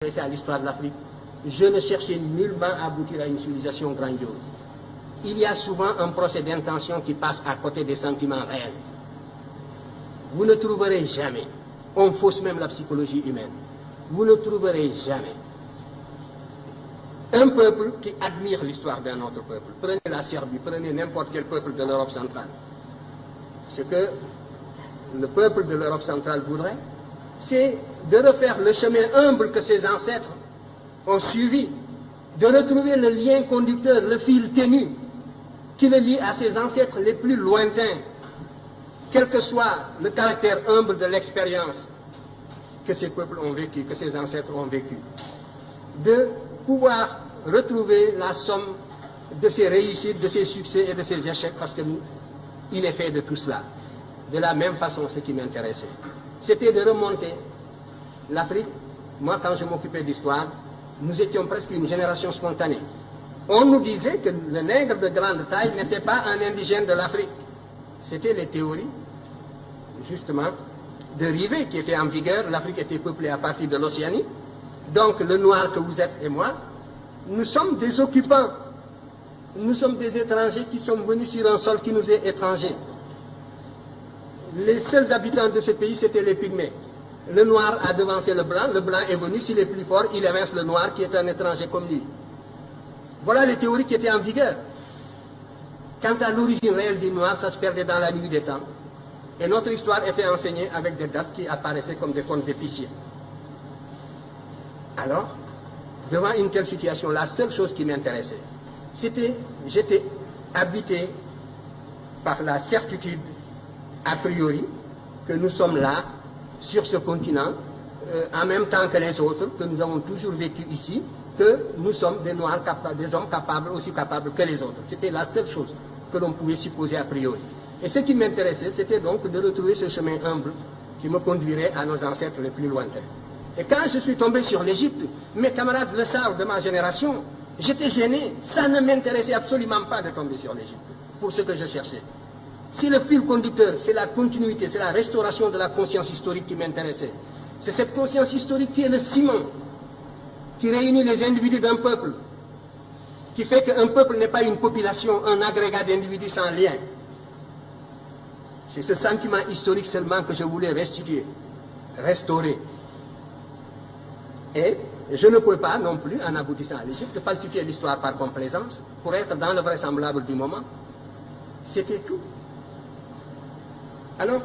m'intéressais à l'histoire de l'Afrique, je ne cherchais nullement à aboutir à une civilisation grandiose. Il y a souvent un procès d'intention qui passe à côté des sentiments réels. Vous ne trouverez jamais, on fausse même la psychologie humaine, vous ne trouverez jamais un peuple qui admire l'histoire d'un autre peuple. Prenez la Serbie, prenez n'importe quel peuple de l'Europe centrale. Ce que le peuple de l'Europe centrale voudrait, c'est de refaire le chemin humble que ses ancêtres ont suivi, de retrouver le lien conducteur, le fil ténu, qui le lie à ses ancêtres les plus lointains, quel que soit le caractère humble de l'expérience que ces peuples ont vécu, que ces ancêtres ont vécu. De pouvoir retrouver la somme de ses réussites, de ses succès et de ses échecs, parce qu'il est fait de tout cela. De la même façon, ce qui m'intéressait, c'était de remonter l'Afrique. Moi, quand je m'occupais d'histoire, nous étions presque une génération spontanée. On nous disait que le nègre de grande taille n'était pas un indigène de l'Afrique. C'était les théories, justement, de Rivet qui étaient en vigueur. L'Afrique était peuplée à partir de l'Océanie. Donc, le noir que vous êtes et moi, nous sommes des occupants. Nous sommes des étrangers qui sommes venus sur un sol qui nous est étranger. Les seuls habitants de ce pays, c'était les Pygmées. Le noir a devancé le blanc est venu, s'il est plus fort, il évince le noir qui est un étranger comme lui. Voilà les théories qui étaient en vigueur. Quant à l'origine réelle du noir, ça se perdait dans la nuit des temps. Et notre histoire était enseignée avec des dates qui apparaissaient comme des contes d'épiciers. Alors, devant une telle situation, la seule chose qui m'intéressait, c'était, j'étais habité par la certitude, a priori, que nous sommes là, sur ce continent, en même temps que les autres, que nous avons toujours vécu ici, que nous sommes des Noirs des hommes capables, aussi capables que les autres. C'était la seule chose que l'on pouvait supposer a priori. Et ce qui m'intéressait, c'était donc de retrouver ce chemin humble qui me conduirait à nos ancêtres les plus lointains. Et quand je suis tombé sur l'Égypte, mes camarades le savent de ma génération, j'étais gêné. Ça ne m'intéressait absolument pas de tomber sur l'Égypte, pour ce que je cherchais. Si le fil conducteur, c'est la continuité, c'est la restauration de la conscience historique qui m'intéressait. C'est cette conscience historique qui est le ciment, qui réunit les individus d'un peuple, qui fait qu'un peuple n'est pas une population, un agrégat d'individus sans lien. C'est ce sentiment historique seulement que je voulais restituer, restaurer. Et je ne pouvais pas non plus, en aboutissant à l'Égypte, falsifier l'histoire par complaisance, pour être dans le vraisemblable du moment. C'était tout. Alors,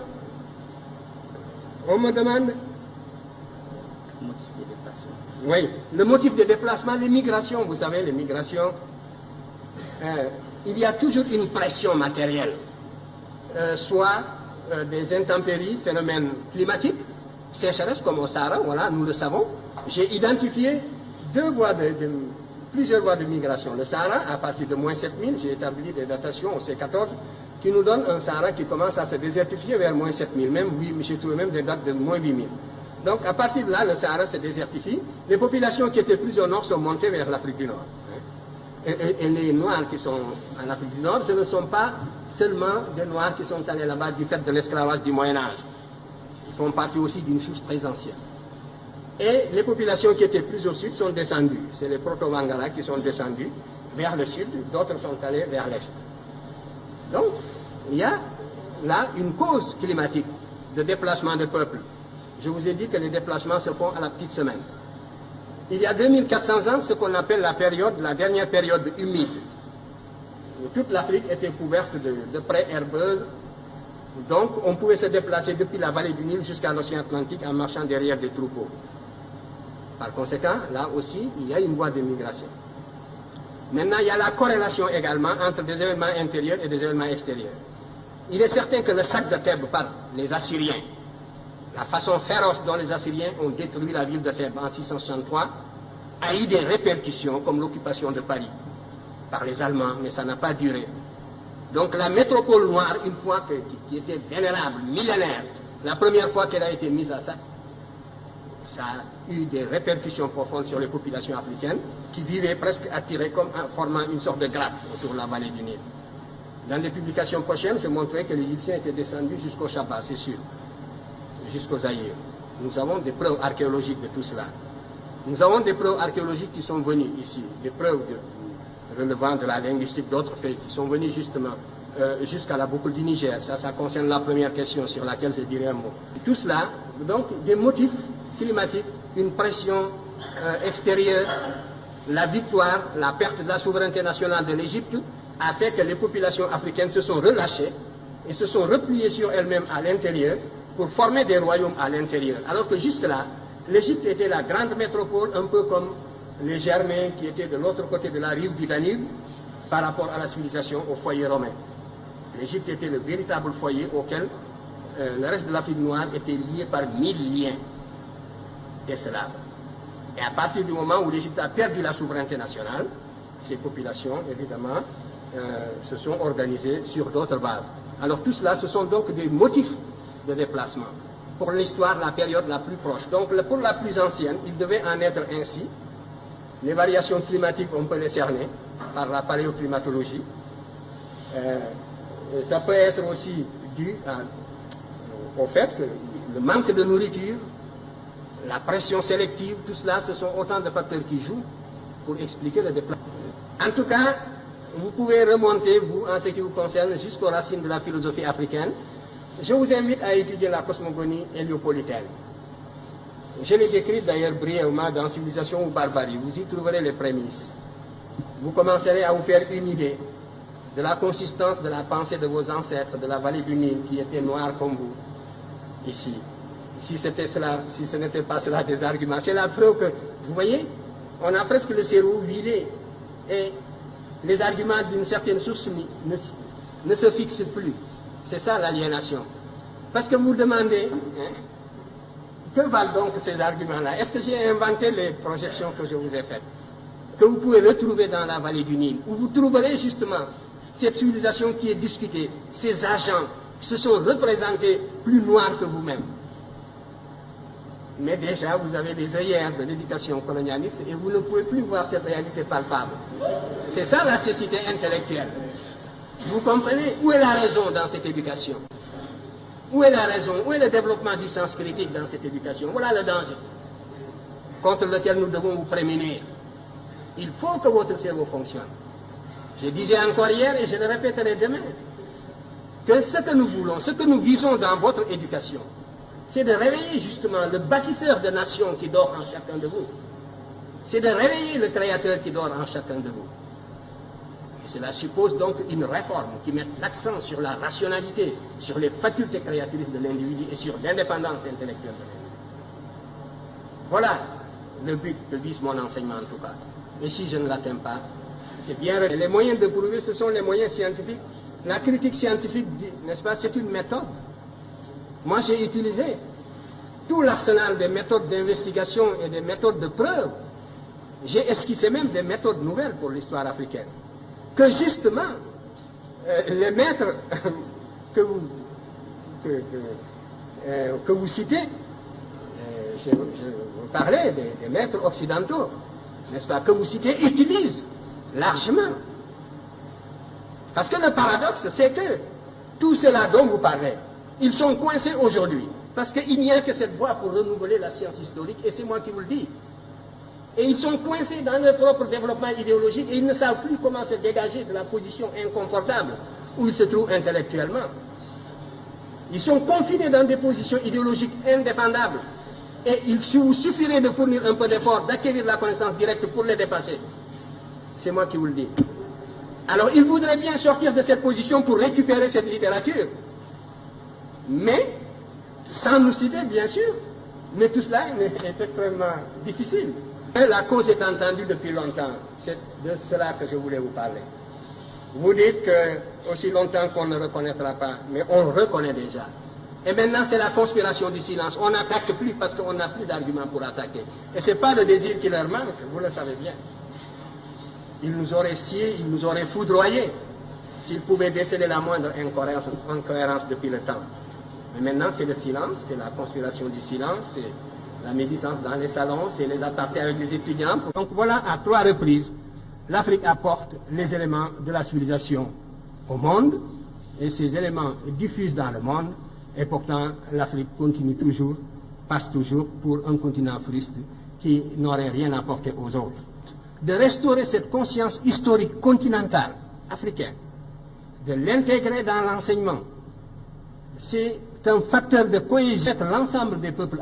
on me demande... Motif de déplacement. Oui, le motif de déplacement, les migrations, vous savez, les migrations, il y a toujours une pression matérielle, soit des intempéries, phénomènes climatiques, sécheresse comme au Sahara, voilà, nous le savons. J'ai identifié plusieurs voies de migration. Le Sahara, à partir de moins 7000, j'ai établi des datations au C14, qui nous donne un Sahara qui commence à se désertifier vers moins 7000, même, j'ai trouvé même des dates de moins 8000. Donc, à partir de là, le Sahara se désertifie. Les populations qui étaient plus au nord sont montées vers l'Afrique du Nord. Et les Noirs qui sont en Afrique du Nord, ce ne sont pas seulement des Noirs qui sont allés là-bas du fait de l'esclavage du Moyen-Âge. Ils font partie aussi d'une source très ancienne. Et les populations qui étaient plus au sud sont descendues. C'est les Proto-Wangara qui sont descendus vers le sud, d'autres sont allés vers l'est. Donc, il y a là une cause climatique de déplacement de peuples. Je vous ai dit que les déplacements se font à la petite semaine. Il y a 2400 ans, ce qu'on appelle la dernière période humide. Toute l'Afrique était couverte de prés herbeuses. Donc, on pouvait se déplacer depuis la vallée du Nil jusqu'à l'océan Atlantique en marchant derrière des troupeaux. Par conséquent, là aussi, il y a une voie de migration. Maintenant, il y a la corrélation également entre des événements intérieurs et des événements extérieurs. Il est certain que le sac de Thèbes par les Assyriens, la façon féroce dont les Assyriens ont détruit la ville de Thèbes en 663, a eu des répercussions comme l'occupation de Paris par les Allemands, mais ça n'a pas duré. Donc la métropole noire, une fois qui était vénérable, millénaire, la première fois qu'elle a été mise à sac, ça a eu des répercussions profondes sur les populations africaines qui vivaient presque attirées comme formant une sorte de grappe autour de la vallée du Nil. Dans les publications prochaines, je montrerai que les Égyptiens étaient descendus jusqu'au Chaba, c'est sûr, jusqu'au Zaïre. Nous avons des preuves archéologiques de tout cela. Nous avons des preuves archéologiques qui sont venues ici, des preuves relevant de la linguistique, d'autres faits qui sont venus justement jusqu'à la boucle du Niger. Ça concerne la première question sur laquelle je dirai un mot. Tout cela, donc, des motifs climatiques, une pression extérieure, la victoire, la perte de la souveraineté nationale de l'Égypte a fait que les populations africaines se sont relâchées et se sont repliées sur elles-mêmes à l'intérieur pour former des royaumes à l'intérieur. Alors que jusque-là, l'Égypte était la grande métropole, un peu comme les Germains qui étaient de l'autre côté de la rive du Danube par rapport à la civilisation, au foyer romain. L'Égypte était le véritable foyer auquel le reste de l'Afrique noire était lié par 1000 liens des Slaves. Et à partir du moment où l'Égypte a perdu la souveraineté nationale, ces populations, évidemment, se sont organisées sur d'autres bases. Alors tout cela, ce sont donc des motifs de déplacement. Pour l'histoire, la période la plus proche. Donc pour la plus ancienne, il devait en être ainsi. Les variations climatiques, on peut les cerner par la paléoclimatologie. Ça peut être aussi dû au fait que le manque de nourriture, la pression sélective, tout cela, ce sont autant de facteurs qui jouent pour expliquer le déplacement. En tout cas, vous pouvez remonter, vous, en ce qui vous concerne, jusqu'aux racines de la philosophie africaine. Je vous invite à étudier la cosmogonie héliopolitaine. Je l'ai décrite d'ailleurs brièvement dans Civilisation ou Barbarie. Vous y trouverez les prémices. Vous commencerez à vous faire une idée de la consistance de la pensée de vos ancêtres, de la vallée du Nil, qui était noire comme vous, ici. Si c'était cela, si ce n'était pas cela des arguments, c'est la preuve que, vous voyez, on a presque le cerveau vidé, et les arguments d'une certaine source ne se fixent plus. C'est ça l'aliénation. Parce que vous demandez, que valent donc ces arguments-là? Est-ce que j'ai inventé les projections que je vous ai faites, que vous pouvez retrouver dans la vallée du Nil, où vous trouverez justement cette civilisation qui est discutée, ces agents qui se sont représentés plus noirs que vous-même. Mais déjà, vous avez des œillères de l'éducation colonialiste et vous ne pouvez plus voir cette réalité palpable. C'est ça la cécité intellectuelle. Vous comprenez? Où est la raison dans cette éducation? Où est la raison? Où est le développement du sens critique dans cette éducation? Voilà le danger contre lequel nous devons vous prémunir. Il faut que votre cerveau fonctionne. Je disais encore hier et je le répéterai demain, que ce que nous voulons, ce que nous visons dans votre éducation, c'est de réveiller justement le bâtisseur de nations qui dort en chacun de vous. C'est de réveiller le créateur qui dort en chacun de vous. Et cela suppose donc une réforme qui mette l'accent sur la rationalité, sur les facultés créatrices de l'individu et sur l'indépendance intellectuelle de l'individu. Voilà le but que vise mon enseignement en tout cas. Et si je ne l'atteins pas, c'est bien. Les moyens de prouver, ce sont les moyens scientifiques. La critique scientifique, n'est-ce pas, c'est une méthode. Moi, j'ai utilisé tout l'arsenal des méthodes d'investigation et des méthodes de preuve. J'ai esquissé même des méthodes nouvelles pour l'histoire africaine. Que justement, les maîtres que vous citez, je vous parlais des maîtres occidentaux, n'est-ce pas, que vous citez, utilisent largement. Parce que le paradoxe, c'est que tout cela dont vous parlez, ils sont coincés aujourd'hui. Parce qu'il n'y a que cette voie pour renouveler la science historique, et c'est moi qui vous le dis. Et ils sont coincés dans leur propre développement idéologique, et ils ne savent plus comment se dégager de la position inconfortable où ils se trouvent intellectuellement. Ils sont confinés dans des positions idéologiques indéfendables. Et il vous suffirait de fournir un peu d'effort, d'acquérir la connaissance directe pour les dépasser. C'est moi qui vous le dis. Alors, ils voudraient bien sortir de cette position pour récupérer cette littérature. Mais, sans nous citer, bien sûr. Mais tout cela est extrêmement difficile. Et la cause est entendue depuis longtemps. C'est de cela que je voulais vous parler. Vous dites que aussi longtemps qu'on ne reconnaîtra pas, mais on reconnaît déjà. Et maintenant, c'est la conspiration du silence. On n'attaque plus parce qu'on n'a plus d'arguments pour attaquer. Et ce n'est pas le désir qui leur manque, vous le savez bien. Ils nous auraient sciés, ils nous auraient foudroyés s'ils pouvaient déceler la moindre incohérence depuis le temps. Mais maintenant, c'est le silence, c'est la conspiration du silence, c'est la médisance dans les salons, c'est les apartés avec les étudiants. Donc voilà, à 3 reprises, l'Afrique apporte les éléments de la civilisation au monde, et ces éléments diffusent dans le monde, et pourtant l'Afrique continue toujours, passe toujours pour un continent fruste qui n'auraient rien apporté aux autres. De restaurer cette conscience historique continentale africaine, de l'intégrer dans l'enseignement. C'est un facteur de cohésion entre l'ensemble des peuples africains.